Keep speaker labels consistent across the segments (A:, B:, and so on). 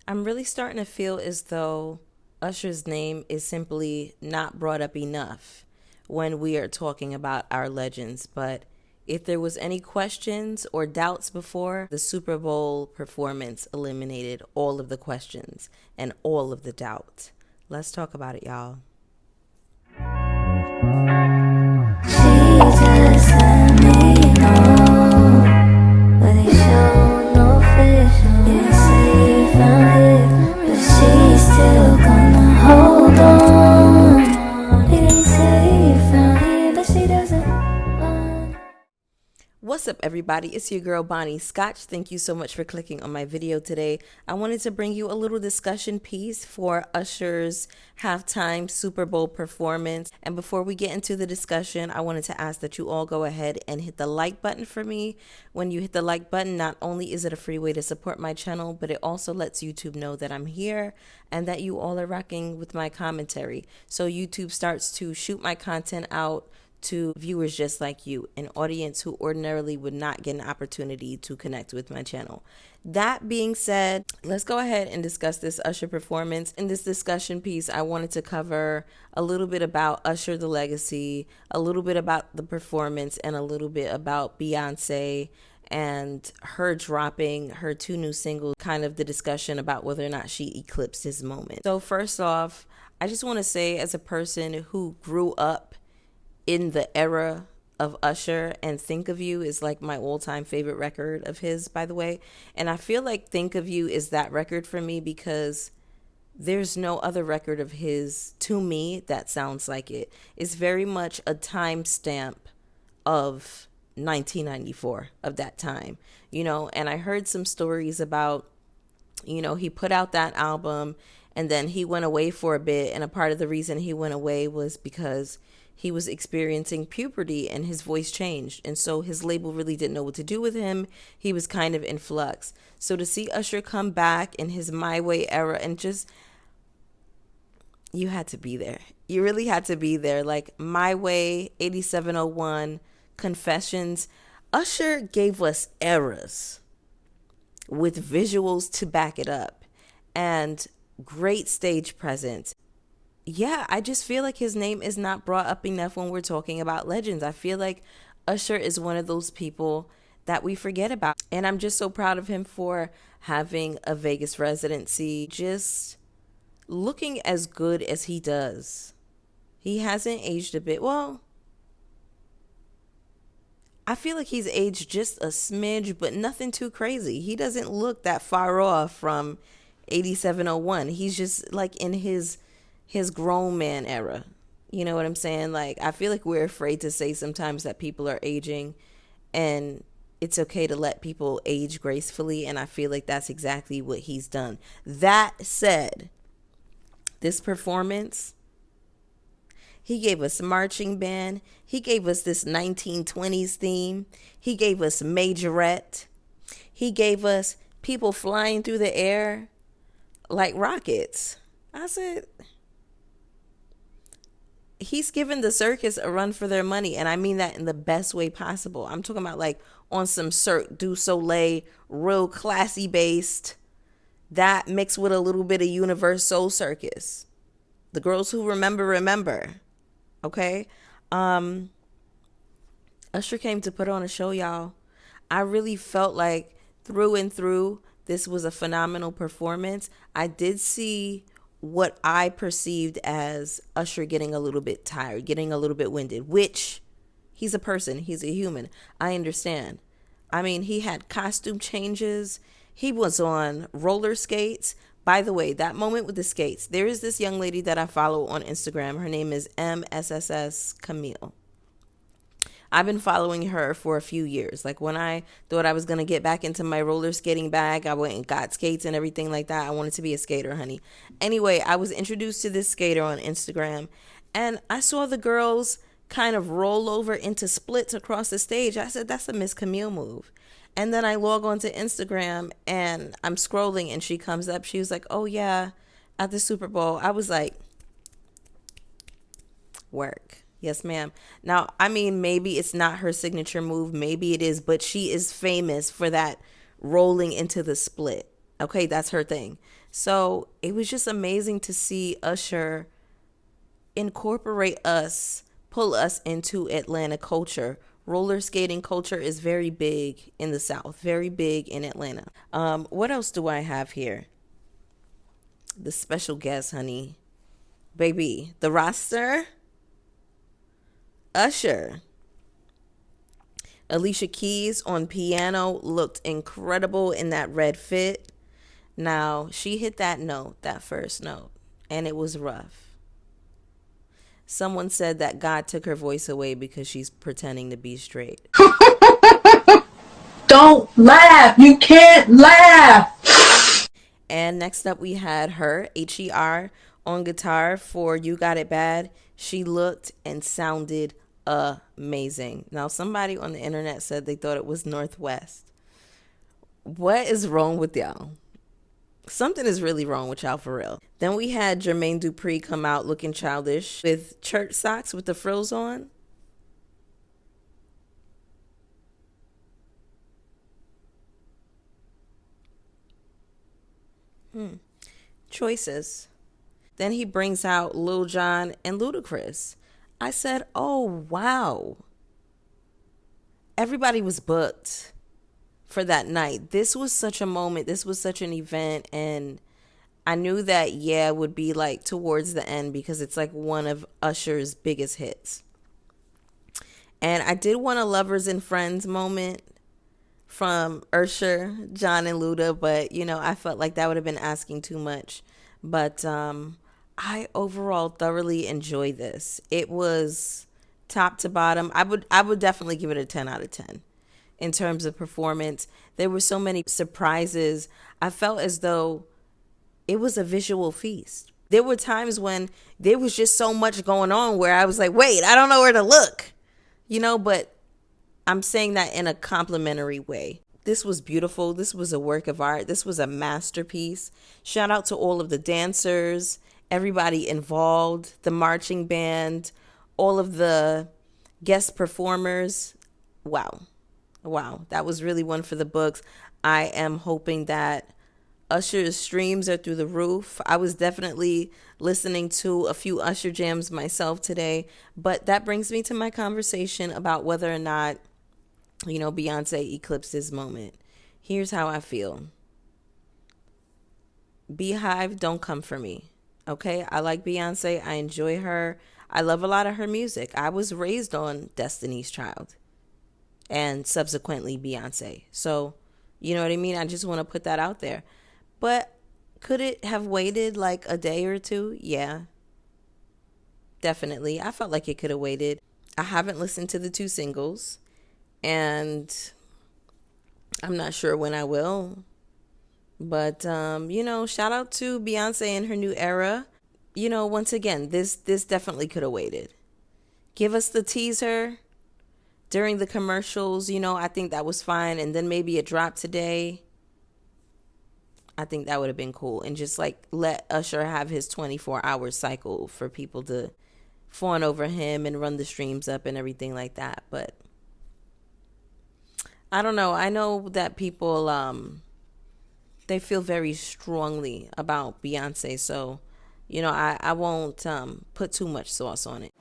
A: I'm really starting to feel as though Usher's name is simply not brought up enough when we are talking about our legends. But if there was any questions or doubts before, the Super Bowl performance eliminated all of the questions and all of the doubt. Let's talk about it, y'all.
B: She just let me know, but they show no fish. Didn't say you found it, but she's still gonna hold on. Didn't say you found it, but she doesn't want.
A: What's up, everybody? It's your girl Bonnie Scotch. Thank you so much for clicking on my video today. I wanted to bring you a little discussion piece for Usher's halftime Super Bowl performance. And before we get into the discussion, I wanted to ask that you all go ahead and hit the like button for me. When you hit the like button, not only is it a free way to support my channel, but it also lets YouTube know that I'm here and that you all are rocking with my commentary. So YouTube starts to shoot my content out to viewers just like you, an audience who ordinarily would not get an opportunity to connect with my channel. That being said, let's go ahead and discuss this Usher performance. In this discussion piece, I wanted to cover a little bit about Usher the legacy, a little bit about the performance, and a little bit about Beyoncé and her dropping her two new singles, kind of the discussion about whether or not she eclipsed his moment. So first off, I just want to say, as a person who grew up in the era of Usher, and Think of You is like my all-time favorite record of his, by the way. And I feel like Think of You is that record for me because there's no other record of his, to me, that sounds like it. It's very much a timestamp of 1994, of that time, and I heard some stories about, he put out that album and then he went away for a bit. And a part of the reason he went away was because he was experiencing puberty and his voice changed. And so his label really didn't know what to do with him. He was kind of in flux. So to see Usher come back in his My Way era and just, you had to be there. You really had to be there. Like My Way, 8701, Confessions. Usher gave us eras with visuals to back it up and great stage presence. Yeah, I just feel like his name is not brought up enough when we're talking about legends. I feel like Usher is one of those people that we forget about. And I'm just so proud of him for having a Vegas residency, just looking as good as he does. He hasn't aged a bit. Well, I feel like he's aged just a smidge, but nothing too crazy. He doesn't look that far off from 8701. He's just like in his grown man era. You know what I'm saying? Like, I feel like we're afraid to say sometimes that people are aging, and it's okay to let people age gracefully. And I feel like that's exactly what he's done. That said, this performance, he gave us marching band. He gave us this 1920s theme. He gave us majorette. He gave us people flying through the air like rockets. I said, he's giving the circus a run for their money. And I mean that in the best way possible. I'm talking about like on some Cirque du Soleil, real classy based, that mixed with a little bit of Universal Circus. The girls who remember, remember. Okay? Usher came to put on a show, y'all. I really felt like through and through, this was a phenomenal performance. I did see what I perceived as Usher getting a little bit tired, getting a little bit winded, which he's a person, he's a human. I understand. I mean, he had costume changes. He was on roller skates. By the way, that moment with the skates, there is this young lady that I follow on Instagram. Her name is MSSS Camille. I've been following her for a few years. Like when I thought I was going to get back into my roller skating bag, I went and got skates and everything like that. I wanted to be a skater, honey. Anyway, I was introduced to this skater on Instagram, and I saw the girls kind of roll over into splits across the stage. I said, that's a Miss Camille move. And then I log on to Instagram and I'm scrolling and she comes up. She was like, oh yeah, at the Super Bowl. I was like, work. Yes, ma'am. Now, I mean, maybe it's not her signature move. Maybe it is, but she is famous for that rolling into the split. Okay, that's her thing. So it was just amazing to see Usher incorporate us, pull us into Atlanta culture. Roller skating culture is very big in the South, very big in Atlanta. What else do I have here? The special guest, honey. Baby, the roster, Usher. Alicia Keys on piano looked incredible in that red fit. Now, she hit that note, that first note, and it was rough. Someone said that God took her voice away because she's pretending to be straight.
C: Don't laugh. You can't laugh.
A: And next up, we had her, Her, on guitar for You Got It Bad. She looked and sounded amazing. Now, somebody on the internet said they thought it was Northwest. What is wrong with y'all? Something is really wrong with y'all for real. Then we had Jermaine Dupri come out looking childish with church socks with the frills on. Choices. Then he brings out Lil Jon and Ludacris. I said, oh, wow. Everybody was booked for that night. This was such a moment. This was such an event. And I knew that, yeah, it would be like towards the end because it's like one of Usher's biggest hits. And I did want a Lovers and Friends moment from Usher, John, and Luda, but I felt like that would have been asking too much. But I overall thoroughly enjoyed this. It was top to bottom. I would definitely give it a 10 out of 10 in terms of performance. There were so many surprises. I felt as though it was a visual feast. There were times when there was just so much going on where I was like, wait, I don't know where to look. But I'm saying that in a complimentary way. This was beautiful. This was a work of art. This was a masterpiece. Shout out to all of the dancers, everybody involved, the marching band, all of the guest performers. Wow. Wow. That was really one for the books. I am hoping that Usher's streams are through the roof. I was definitely listening to a few Usher jams myself today, but that brings me to my conversation about whether or not, Beyonce eclipsed this moment. Here's how I feel. Beehive, don't come for me. Okay? I like Beyonce. I enjoy her. I love a lot of her music. I was raised on Destiny's Child and subsequently Beyonce. So, you know what I mean? I just want to put that out there. But could it have waited like a day or two? Yeah, definitely. I felt like it could have waited. I haven't listened to the two singles, and I'm not sure when I will. But, shout out to Beyonce and her new era. Once again, this definitely could have waited. Give us the teaser during the commercials. I think that was fine. And then maybe a drop today. I think that would have been cool. And just like let Usher have his 24-hour cycle for people to fawn over him and run the streams up and everything like that. But I don't know. I know that people, they feel very strongly about Beyonce. So, I won't put too much sauce on it.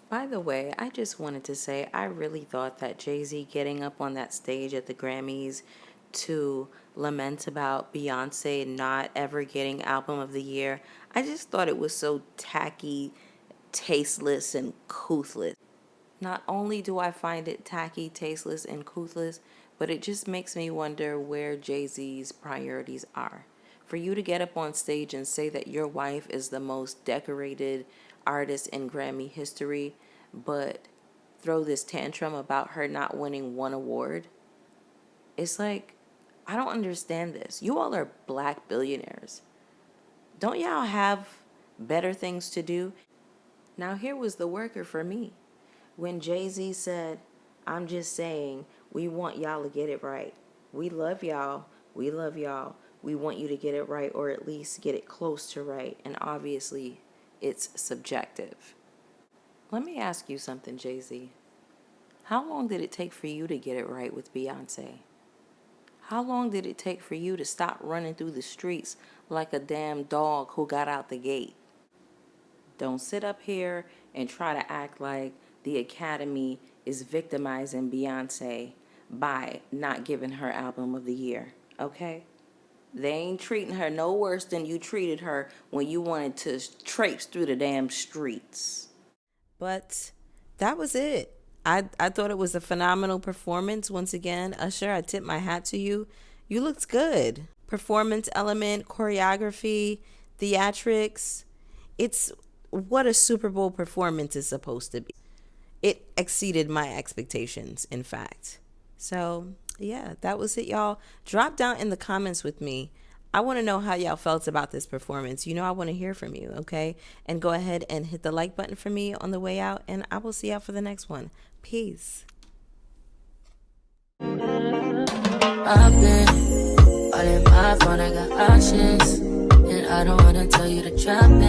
A: By the way, I just wanted to say I really thought that Jay-Z getting up on that stage at the Grammys to lament about Beyonce not ever getting Album of the Year, I just thought it was so tacky, tasteless, and couthless. Not only do I find it tacky, tasteless, and couthless, but it just makes me wonder where Jay-Z's priorities are. For you to get up on stage and say that your wife is the most decorated artist in Grammy history, but throw this tantrum about her not winning one award, it's like, I don't understand this. You all are black billionaires. Don't y'all have better things to do? Now, here was the worker for me. When Jay-Z said, I'm just saying, we want y'all to get it right. We love y'all. We love y'all. We want you to get it right, or at least get it close to right. And obviously, it's subjective. Let me ask you something, Jay-Z. How long did it take for you to get it right with Beyonce? How long did it take for you to stop running through the streets like a damn dog who got out the gate. Don't sit up here and try to act like the Academy is victimizing Beyoncé by not giving her album of the year, okay? They ain't treating her no worse than you treated her when you wanted to traipse through the damn streets. But that was it. I thought it was a phenomenal performance. Once again, Usher, I tip my hat to you. You looked good. Performance element, choreography, theatrics. It's what a Super Bowl performance is supposed to be. It exceeded my expectations, in fact. So, yeah, that was it, y'all. Drop down in the comments with me. I want to know how y'all felt about this performance. You know, I want to hear from you, okay? And go ahead and hit the like button for me on the way out, and I will see y'all for the next one. Peace.
D: I've been all in my phone, I got options, and I don't wanna tell you to drop it.